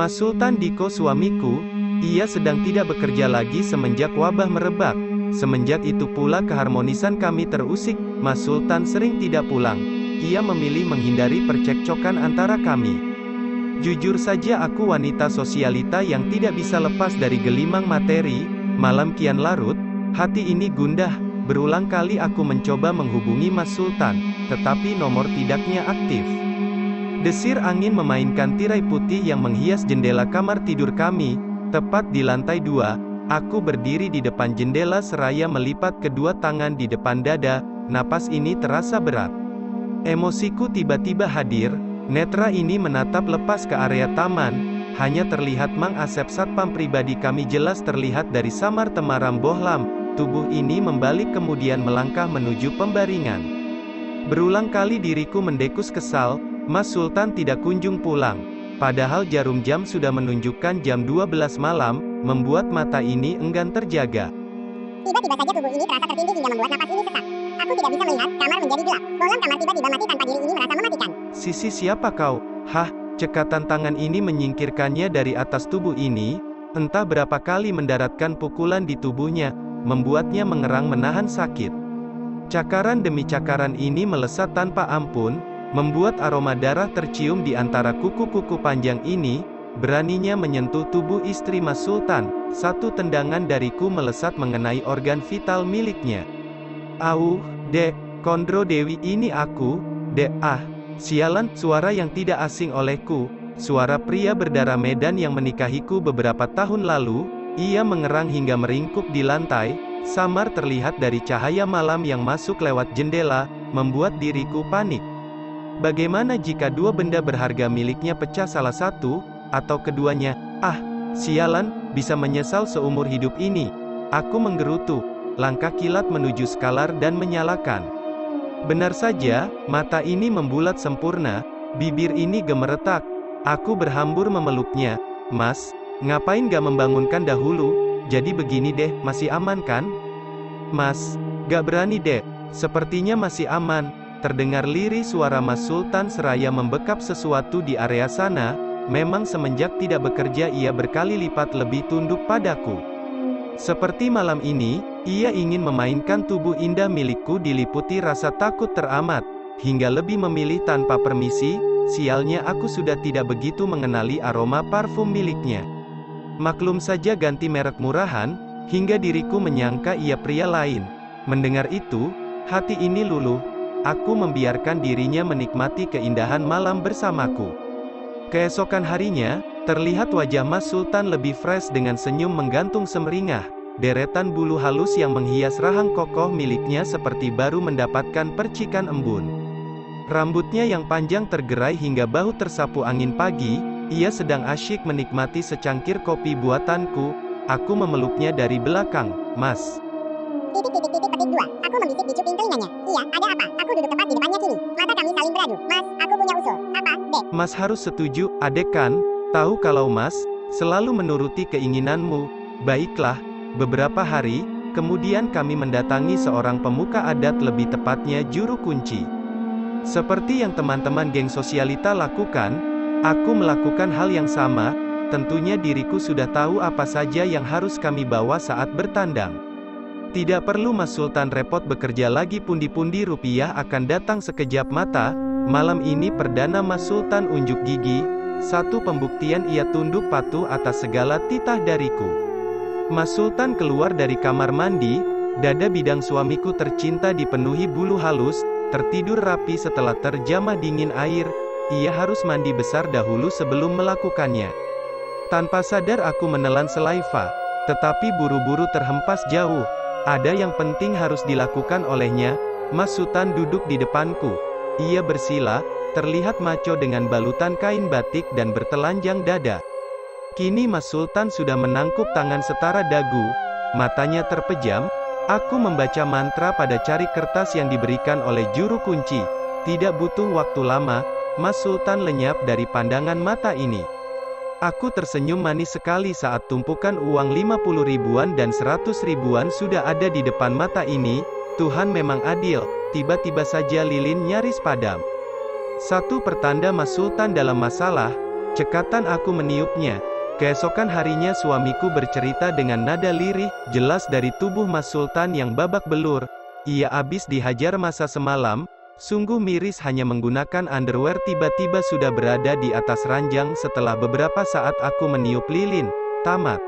Mas Sultan Diko suamiku, ia sedang tidak bekerja lagi semenjak wabah merebak. Semenjak itu pula keharmonisan kami terusik. Mas Sultan sering tidak pulang. Ia memilih menghindari percekcokan antara kami. Jujur saja aku wanita sosialita yang tidak bisa lepas dari gelimang materi. Malam kian larut, hati ini gundah. Berulang kali aku mencoba menghubungi Mas Sultan, tetapi nomor tidaknya aktif. Desir angin memainkan tirai putih yang menghias jendela kamar tidur kami. Tepat di lantai 2, aku berdiri di depan jendela seraya melipat kedua tangan di depan dada. Napas ini terasa berat. Emosiku tiba-tiba hadir. Netra ini menatap lepas ke area taman. Hanya terlihat Mang Asep satpam pribadi kami jelas terlihat dari samar temaram bohlam. Tubuh ini membalik kemudian melangkah menuju pembaringan. Berulang kali diriku mendekus kesal. Mas Sultan tidak kunjung pulang. Padahal jarum jam sudah menunjukkan jam 12 malam, membuat mata ini enggan terjaga. Tiba-tiba saja tubuh ini terasa tertindih hingga membuat napas ini sesak. Aku tidak bisa melihat, kamar menjadi gelap. Bohlam kamar tiba-tiba mati tanpa diri ini merasa mematikan. Sisi siapa kau? Hah? Cekatan tangan ini menyingkirkannya dari atas tubuh ini. Entah berapa kali mendaratkan pukulan di tubuhnya, membuatnya mengerang menahan sakit. Cakaran demi cakaran ini melesat tanpa ampun, membuat aroma darah tercium di antara kuku-kuku panjang ini. Beraninya menyentuh tubuh istri Mas Sultan. Satu tendangan dariku melesat mengenai organ vital miliknya. Dek, Kondro Dewi ini aku, Dek, sialan, suara yang tidak asing olehku. Suara pria berdarah Medan yang menikahiku beberapa tahun lalu. Ia mengerang hingga meringkuk di lantai. Samar terlihat dari cahaya malam yang masuk lewat jendela, membuat diriku panik. Bagaimana jika dua benda berharga miliknya pecah salah satu, atau keduanya? Sialan, bisa menyesal seumur hidup ini. Aku menggerutu. Langkah kilat menuju skalar dan menyalakan. Benar saja, mata ini membulat sempurna, bibir ini gemeretak. Aku berhambur memeluknya. Mas, ngapain gak membangunkan dahulu? Jadi begini deh, masih aman kan? Mas, gak berani deh. Sepertinya masih aman. Terdengar lirih suara Mas Sultan seraya membekap sesuatu di area sana. Memang semenjak tidak bekerja ia berkali lipat lebih tunduk padaku. Seperti malam ini, ia ingin memainkan tubuh indah milikku diliputi rasa takut teramat, hingga lebih memilih tanpa permisi. Sialnya aku sudah tidak begitu mengenali aroma parfum miliknya. Maklum saja ganti merek murahan, hingga diriku menyangka ia pria lain. Mendengar itu, hati ini luluh. Aku membiarkan dirinya menikmati keindahan malam bersamaku. Keesokan harinya, terlihat wajah Mas Sultan lebih fresh dengan senyum menggantung semeringah. Deretan bulu halus yang menghias rahang kokoh miliknya seperti baru mendapatkan percikan embun. Rambutnya yang panjang tergerai hingga bahu tersapu angin pagi. Ia sedang asyik menikmati secangkir kopi buatanku. Aku memeluknya dari belakang. Mas. Petik 2. Aku membisik di cuping telinganya. Iya, ada apa? Aku duduk tepat di depannya kini. Mata kami saling beradu. Mas, aku punya usul. Apa, Dek? Mas harus setuju, adek kan? Tahu kalau Mas selalu menuruti keinginanmu. Baiklah. Beberapa hari kemudian kami mendatangi seorang pemuka adat, lebih tepatnya juru kunci. Seperti yang teman-teman geng sosialita lakukan, aku melakukan hal yang sama. Tentunya diriku sudah tahu apa saja yang harus kami bawa saat bertandang. Tidak perlu Mas Sultan repot bekerja lagi, pundi-pundi rupiah akan datang sekejap mata. Malam ini perdana Mas Sultan unjuk gigi. Satu pembuktian ia tunduk patuh atas segala titah dariku. Mas Sultan keluar dari kamar mandi. Dada bidang suamiku tercinta dipenuhi bulu halus, tertidur rapi setelah terjamah dingin air. Ia harus mandi besar dahulu sebelum melakukannya. Tanpa sadar aku menelan selaiva, tetapi buru-buru terhempas jauh. Ada yang penting harus dilakukan olehnya. Mas Sultan duduk di depanku. Ia bersila, terlihat maco dengan balutan kain batik dan bertelanjang dada. Kini Mas Sultan sudah menangkup tangan setara dagu. Matanya terpejam. Aku membaca mantra pada cari kertas yang diberikan oleh juru kunci. Tidak butuh waktu lama, Mas Sultan lenyap dari pandangan mata ini. Aku tersenyum manis sekali saat tumpukan uang 50 ribuan dan 100 ribuan sudah ada di depan mata ini. Tuhan memang adil. Tiba-tiba saja lilin nyaris padam. Satu pertanda Mas Sultan dalam masalah. Cekatan aku meniupnya. Keesokan harinya suamiku bercerita dengan nada lirih, jelas dari tubuh Mas Sultan yang babak belur. Ia habis dihajar masa semalam, sungguh miris hanya menggunakan underwear tiba-tiba sudah berada di atas ranjang setelah beberapa saat aku meniup lilin. Tamat.